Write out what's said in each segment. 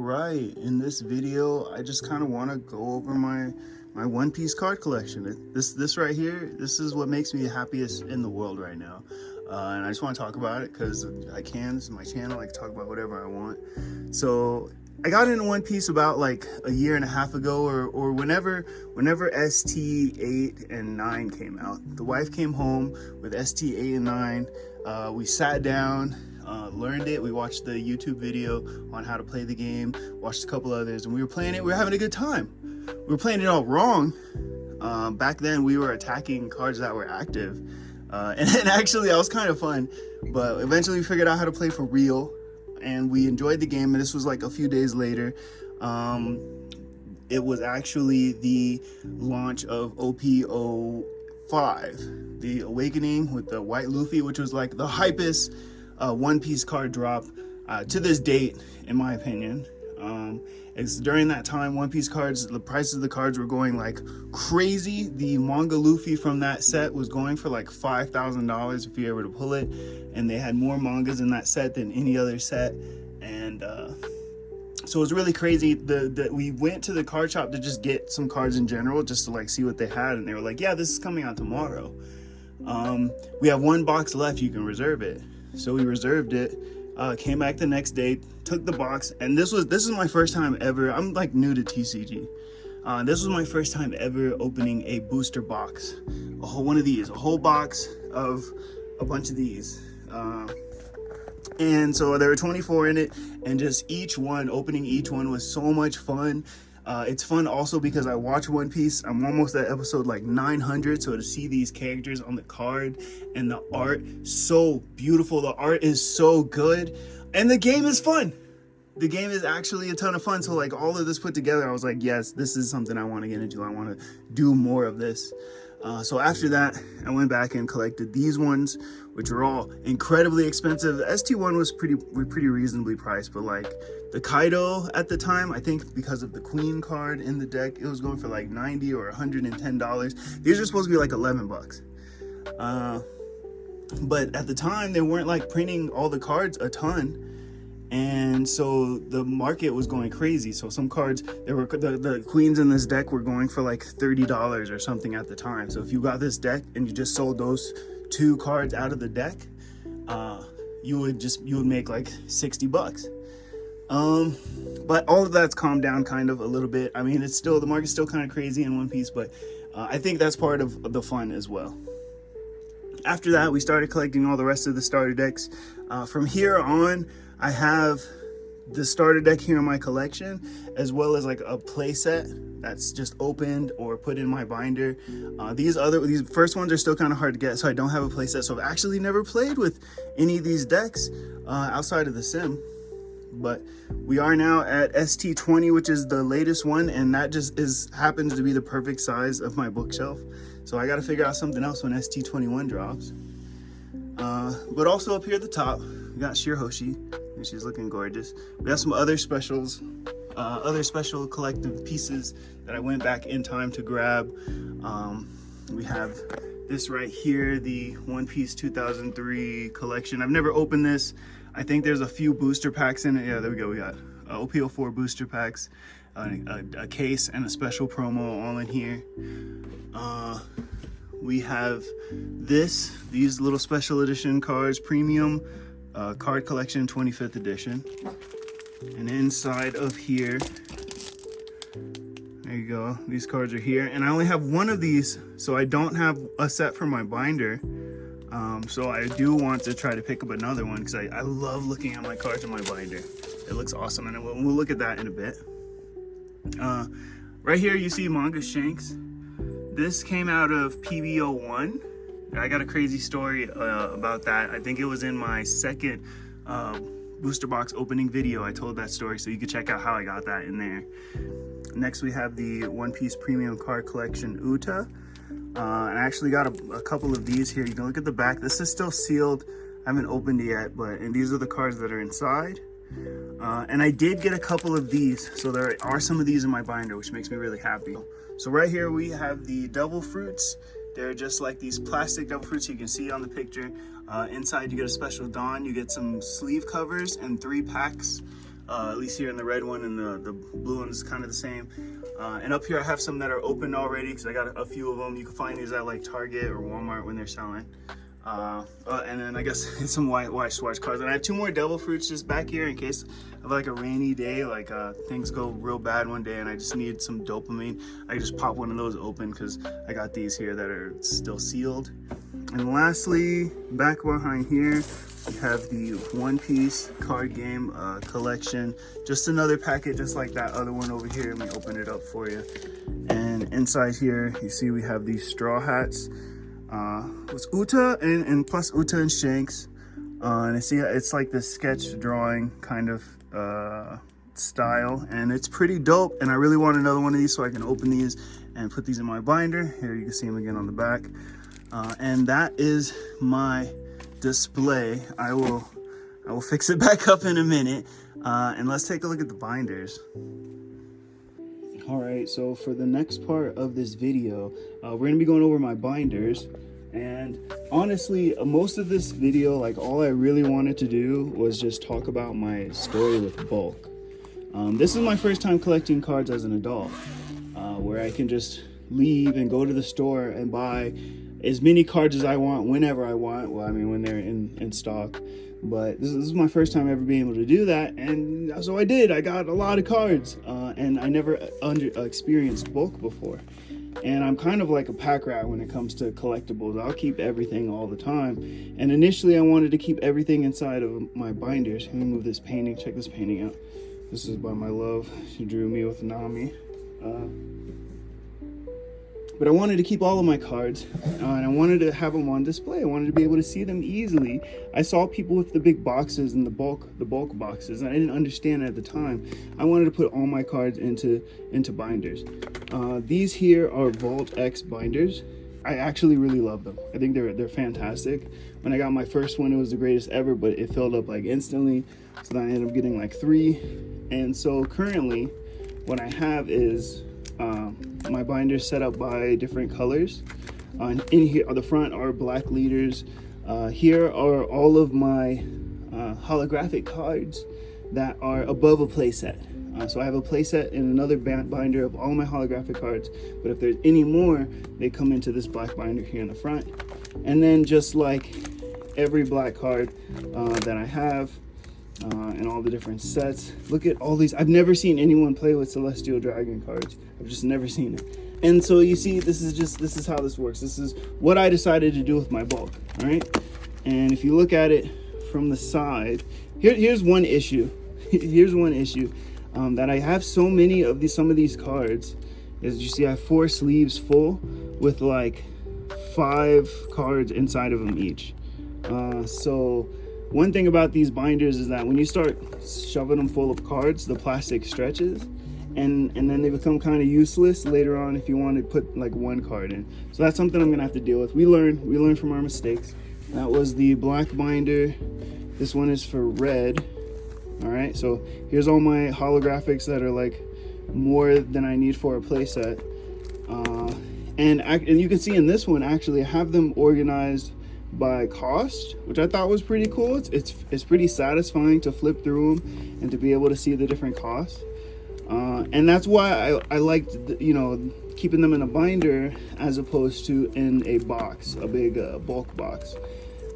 right, in this video I just kind of want to go over my One Piece card collection. This right here, this is what makes me the happiest in the world right now, and I just want to talk about it because I can. This is my channel. I can talk about whatever I want. So I got into One Piece about like a year and a half ago, or whenever ST 8 and 9 came out. The wife came home with ST 8 and 9. We sat down, learned it. We watched the YouTube video on how to play the game, watched a couple others, and we were playing it. We were having a good time. We were playing it all wrong. Back then we were attacking cards that were active, and actually that was kind of fun, but eventually we figured out how to play for real, and we enjoyed the game. And this was like a few days later. It was actually the launch of OP05, the Awakening with the white Luffy, which was like the hypest One Piece card drop to this date, in my opinion. It's during that time, One Piece cards, the prices of the cards were going like crazy. The manga Luffy from that set was going for like $5,000 if you were to pull it, and they had more mangas in that set than any other set. And so it was really crazy. We went to the card shop to just get some cards in general, just to like see what they had, and they were like, yeah, this is coming out tomorrow. We have one box left, you can reserve it. So we reserved it, came back the next day, took the box, and this is my first time ever. I'm like new to TCG. This was my first time ever opening a booster box, a whole box of a bunch of these. And so there were 24 in it, and just opening each one was so much fun. It's fun also because I watch One Piece. I'm almost at episode like 900, so to see these characters on the card and the art, so beautiful. The art is so good, and the game is fun. The game is actually a ton of fun. So like all of this put together, I was like, yes, this is something I want to get into. I want to do more of this. So after that, I went back and collected these ones, which are all incredibly expensive. ST1 was pretty reasonably priced, but like the Kaido at the time, I think because of the Queen card in the deck, it was going for like $90 or $110. These are supposed to be like 11 bucks. But at the time, they weren't like printing all the cards a ton. And so the market was going crazy. So some cards, the queens in this deck were going for like $30 or something at the time. So if you got this deck and you just sold those two cards out of the deck, you would make like 60 bucks. But all of that's calmed down kind of a little bit. I mean, the market's still kind of crazy in One Piece, but I think that's part of the fun as well. After that, we started collecting all the rest of the starter decks. From here on, I have the starter deck here in my collection, as well as like a play set that's just opened or put in my binder. These first ones are still kind of hard to get, so I don't have a play set. So I've actually never played with any of these decks outside of the sim. But we are now at ST20, which is the latest one, and that just happens to be the perfect size of my bookshelf. So I got to figure out something else when ST21 drops. But also up here at the top, we got Shirahoshi, and she's looking gorgeous. We have some other specials, other special collective pieces that I went back in time to grab. We have this right here, the One Piece 2003 collection. I've never opened this. I think there's a few booster packs in it. Yeah, there we go. We got OP04 booster packs, a case, and a special promo all in here. We have these little special edition cards, premium card collection 25th edition. And inside of here, there you go. These cards are here. And I only have one of these, so I don't have a set for my binder. So I do want to try to pick up another one because I love looking at my cards in my binder. It looks awesome, and we'll look at that in a bit. Right here you see Manga Shanks. This came out of PB01. I got a crazy story about that. I think it was in my second booster box opening video. I told that story, so you can check out how I got that in there. Next we have the One Piece Premium Card Collection Uta. And I actually got a couple of these here. You can look at the back. This is still sealed. I haven't opened it yet, and these are the cards that are inside. And I did get a couple of these, so there are some of these in my binder, which makes me really happy. So right here we have the Devil Fruits. They're just like these plastic Devil Fruits you can see on the picture. Inside you get a special Dawn. You get some sleeve covers and 3 packs At least here in the red one, and the blue one's kind of the same. And up here I have some that are open already because I got a few of them. You can find these at like Target or Walmart when they're selling. And then I guess some white swatch cards. And I have 2 more devil fruits just back here in case of like a rainy day, like things go real bad one day and I just need some dopamine. I just pop one of those open because I got these here that are still sealed. And lastly, back behind here, we have the One Piece card game collection. Just another packet just like that other one over here. Let me open it up for you. And inside here, you see we have these straw hats. It's Uta and plus Uta and Shanks. And I see it's like this sketch drawing kind of style, and it's pretty dope. And I really want another one of these so I can open these and put these in my binder. Here you can see them again on the back. And that is my display. I will fix it back up in a minute. And let's take a look at the binders. All right, so for the next part of this video, we're gonna be going over my binders. And honestly, most of this video, like all I really wanted to do was just talk about my story with bulk. This is my first time collecting cards as an adult, where I can just leave and go to the store and buy as many cards as I want whenever I want. Well, I mean, when they're in stock. But this is my first time ever being able to do that, and so I did. I got a lot of cards, and I never experienced bulk before. And I'm kind of like a pack rat when it comes to collectibles. I'll keep everything all the time. And initially I wanted to keep everything inside of my binders. Let me move this painting. Check this painting out. This is by my love. She drew me with Nami. But I wanted to keep all of my cards, and I wanted to have them on display. I wanted to be able to see them easily. I saw people with the big boxes and the bulk boxes, and I didn't understand it at the time. I wanted to put all my cards into binders. These here are Vault X binders. I actually really love them. I think they're fantastic. When I got my first one, it was the greatest ever, but it filled up like instantly. So then I ended up getting like 3. And so currently, what I have is my binders set up by different colors. In here on the front are black leaders. Here are all of my holographic cards that are above a playset. So I have a playset and another binder of all my holographic cards, but if there's any more, they come into this black binder here in the front. And then just like every black card that I have, and all the different sets. Look at all these. I've never seen anyone play with Celestial Dragon cards. I've just never seen it. And so you see, this is how this works. This is what I decided to do with my bulk, all right? And if you look at it from the side, here's one issue. Here's one issue that I have so many of some of these cards is you see I have 4 sleeves full with like 5 cards inside of them each. So one thing about these binders is that when you start shoving them full of cards, the plastic stretches, and then they become kind of useless later on if you want to put like one card in. So that's something I'm gonna have to deal with. We learn from our mistakes. That was the black binder. This one is for red. All right, so here's all my holographics that are like more than I need for a playset. And you can see in this one, actually, I have them organized by cost, which I thought was pretty cool. It's pretty satisfying to flip through them and to be able to see the different costs. And that's why I liked, keeping them in a binder as opposed to in a box, a big bulk box.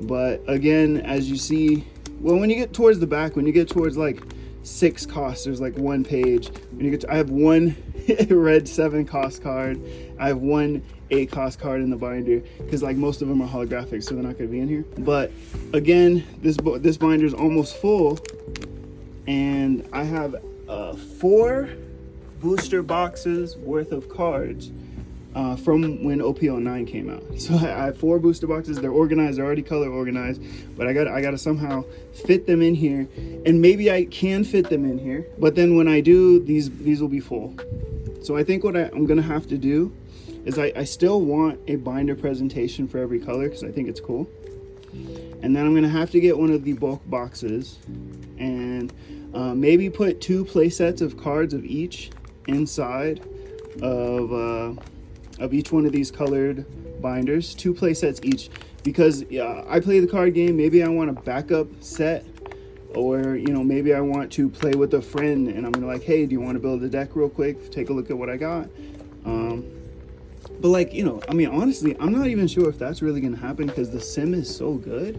But again, as you see, well, when you get towards the back, when you get towards like 6 costs, there's like 1 page. When you get to, I have 1 red 7 cost card. I have 1 8 cost card in the binder because like most of them are holographic, so they're not going to be in here. But again, this binder is almost full, and I have 4 booster boxes worth of cards from when OP09 came out. So I have 4 booster boxes. They're organized, they're already color organized, but I gotta somehow fit them in here. And maybe I can fit them in here, but then when I do, these will be full. So I think what I'm gonna have to do is I still want a binder presentation for every color because I think it's cool. And then I'm gonna have to get one of the bulk boxes and maybe put 2 play sets of cards of each inside of each one of these colored binders, 2 play sets each, because I play the card game. Maybe I want a backup set Or, you know, maybe I want to play with a friend and I'm gonna like, hey, do you want to build a deck real quick? Take a look at what I got. But like, you know, I mean, honestly, I'm not even sure if that's really gonna happen because the sim is so good.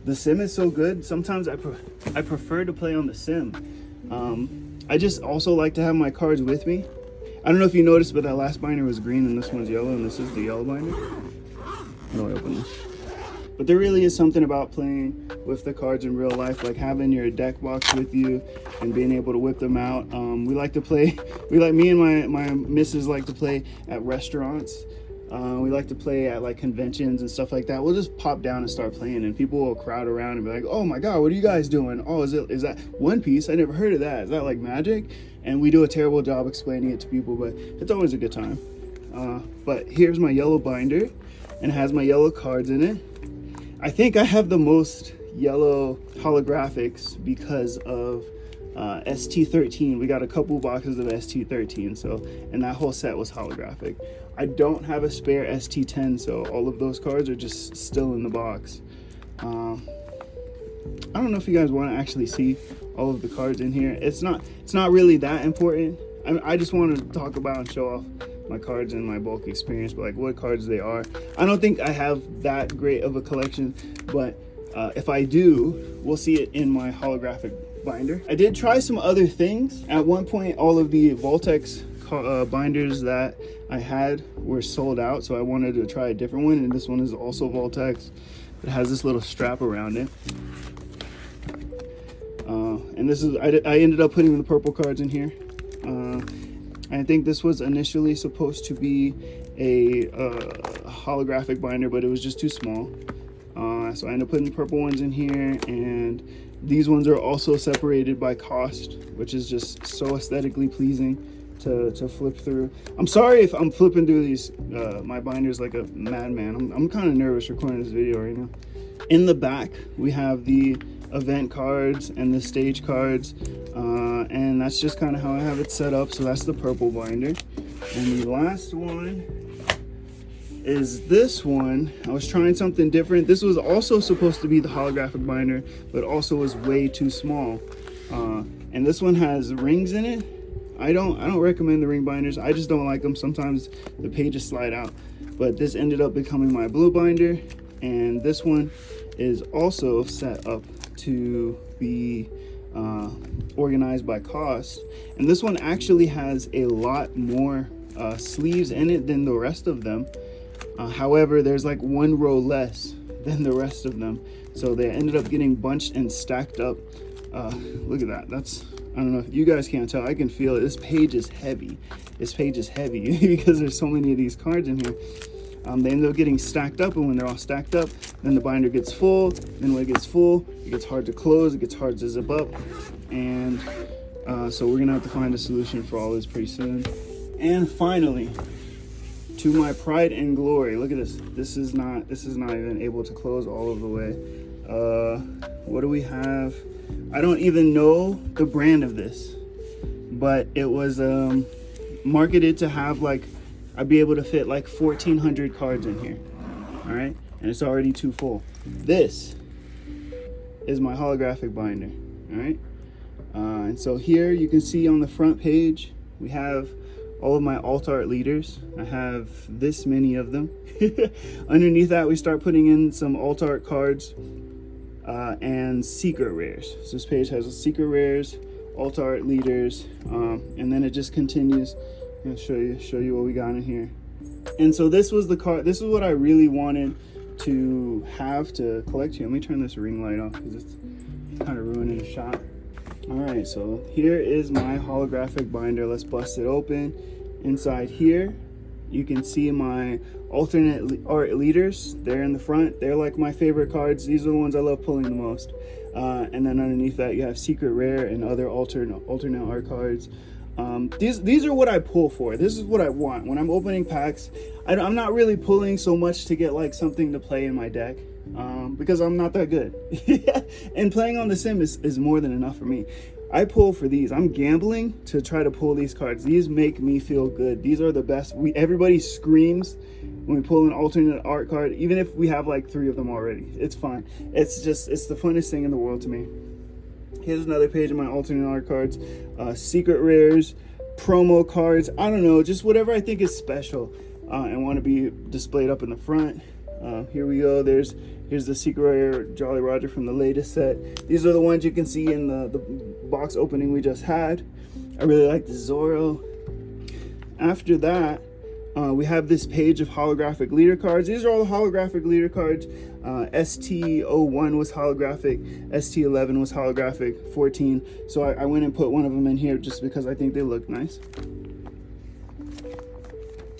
The sim is so good. Sometimes I prefer to play on the sim. I just also like to have my cards with me. I don't know if you noticed, but that last binder was green and this one's yellow, and this is the yellow binder. How do I open this? But there really is something about playing with the cards in real life, like having your deck box with you and being able to whip them out. We like to play, me and my missus like to play at restaurants. We like to play at like conventions and stuff like that. We'll just pop down and start playing, and people will crowd around and be like, oh my God, what are you guys doing? Oh, is that One Piece? I never heard of that. Is that like magic? And we do a terrible job explaining it to people, but it's always a good time. But here's my yellow binder, and it has my yellow cards in it. I think I have the most yellow holographics because of ST13. We got a couple boxes of ST13, so, and that whole set was holographic. I don't have a spare ST10, so all of those cards are just still in the box. I don't know if you guys want to actually see all of the cards in here. It's not really that important. I just want to talk about and show off my cards and my bulk experience, but like what cards they are. I don't think I have that great of a collection, but if I do, we'll see it in my holographic binder. I did try some other things. At one point, all of the Voltex binders that I had were sold out, so I wanted to try a different one, and this one is also Voltex. It has this little strap around it. And this is, I ended up putting the purple cards in here. I think this was initially supposed to be a holographic binder, but it was just too small. So I ended up putting the purple ones in here, and these ones are also separated by cost, which is just so aesthetically pleasing to flip through. I'm sorry if I'm flipping through these my binders like a madman. I'm kind of nervous recording this video right now. In the back, we have the event cards and the stage cards, and that's just kind of how I have it set up. So that's the purple binder, and the last one is this one. I was trying something different. This was also supposed to be the holographic binder, but also was way too small, and this one has rings in it. I don't recommend the ring binders. I just don't like them. Sometimes the pages slide out, but this ended up becoming my blue binder, and this one is also set up to be organized by cost, and this one actually has a lot more sleeves in it than the rest of them. However, there's like one row less than the rest of them, so they ended up getting bunched and stacked up. Look at that. That's, I don't know if you guys can't tell, I can feel it. This page is heavy. This page is heavy because there's so many of these cards in here. They end up getting stacked up, and when they're all stacked up, then the binder gets full. Then when it gets full, it gets hard to close, it gets hard to zip up, and so we're gonna have to find a solution for all this pretty soon. And finally, to my pride and glory, look at this. This is not even able to close all of the way. What do we have? I don't even know the brand of this, but it was marketed to have like, I'd be able to fit like 1,400 cards in here. All right, and it's already too full. This is my holographic binder. All right, and so here you can see on the front page we have all of my alt art leaders. I have this many of them. Underneath that, we start putting in some alt art cards and secret rares. So this page has secret rares, alt art leaders, and then it just continues. I'm gonna show you what we got in here. And so this was the card. This is what I really wanted to have to collect here. Let me turn this ring light off because it's kind of ruining the shot. All right, so here is my holographic binder. Let's bust it open. Inside here, you can see my alternate art leaders. They're in the front. They're like my favorite cards. These are the ones I love pulling the most. And then underneath that, you have secret rare and other alternate art cards. These are what I pull for. This is what I want when I'm opening packs. I'm not really pulling so much to get like something to play in my deck, because I'm not that good. And playing on the sim is more than enough for me. I pull for these. I'm gambling to try to pull these cards. These make me feel good. These are the best. Everybody screams when we pull an alternate art card, even if we have like 3 of them already. It's fine. It's the funnest thing in the world to me. Here's another page of my alternate art cards, secret rares, promo cards. I don't know, just whatever I think is special and want to be displayed up in the front. Here we go. Here's the secret rare Jolly Roger from the latest set. These are the ones you can see in the box opening we just had. I really like the Zorro. After that, we have this page of holographic leader cards. These are all the holographic leader cards. ST01 was holographic, ST11 was holographic, 14. So I went and put one of them in here just because I think they look nice.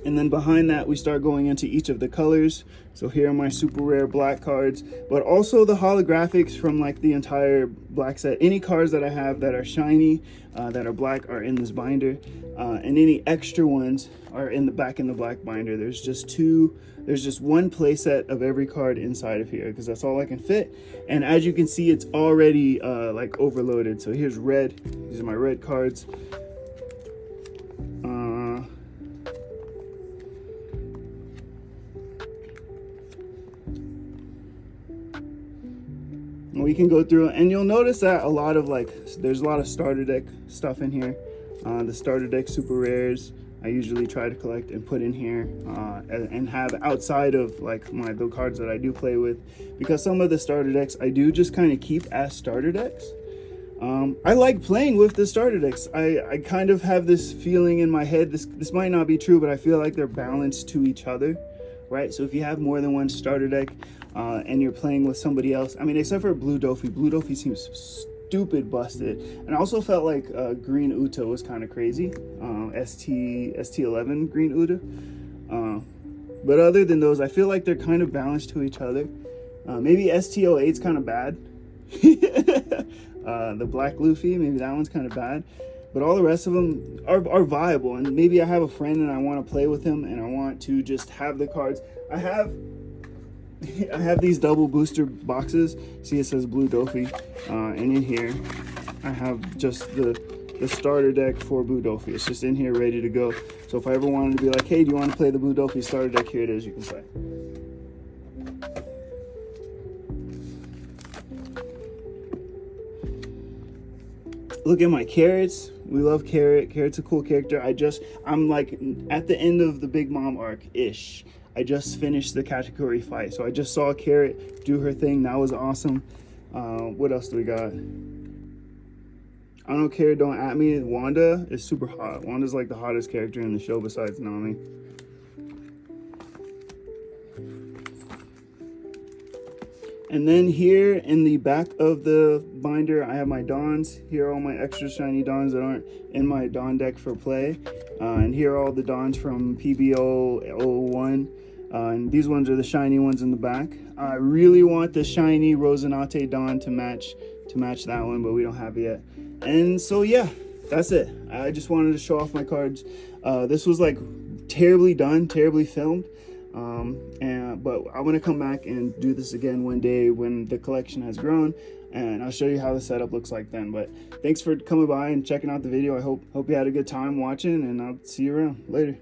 And then behind that, we start going into each of the colors. So here are my super rare black cards, but also the holographics from like the entire black set. Any cards that I have that are shiny, that are black, are in this binder. And any extra ones are in the back in the black binder. There's just one play set of every card inside of here because that's all I can fit. And as you can see, it's already like overloaded. So here's red. These are my red cards. We can go through and you'll notice that there's a lot of starter deck stuff in here. The starter deck super rares I usually try to collect and put in here and have outside of like the cards that I do play with, because some of the starter decks I do just kind of keep as starter decks. I like playing with the starter decks. I kind of have this feeling in my head, this might not be true, but I feel like they're balanced to each other, right? So if you have more than one starter deck and you're playing with somebody else, I mean, except for Blue Dofi. Blue Dofi seems stupid busted. And I also felt like Green Uta was kind of crazy. ST11 Green Uta. But other than those, I feel like they're kind of balanced to each other. Maybe ST08's kind of bad. The Black Luffy, maybe that one's kind of bad. But all the rest of them are viable. And maybe I have a friend and I want to play with him and I want to just have the cards. I have these double booster boxes. See, it says Blue Dofi. And in here, I have just the starter deck for Blue Dofi. It's just in here ready to go. So if I ever wanted to be like, hey, do you want to play the Blue Dofi starter deck? Here it is, you can play. Look at my Carrots. We love Carrot. Carrot's a cool character. I'm like at the end of the Big Mom arc-ish. I just finished the category fight. So I just saw Carrot do her thing. That was awesome. What else do we got? I don't care, don't at me. Wanda is super hot. Wanda's like the hottest character in the show besides Nami. And then here in the back of the binder, I have my Dons. Here are all my extra shiny Dons that aren't in my Don deck for play. And here are all the Dons from PBO 01. And these ones are the shiny ones in the back. I really want the shiny Rosinante Don to match that one, but we don't have it yet. And so yeah, that's it. I just wanted to show off my cards. This was like terribly done, terribly filmed. But I want to come back and do this again one day when the collection has grown, and I'll show you how the setup looks like then. But thanks for coming by and checking out the video. I hope you had a good time watching, and I'll see you around later.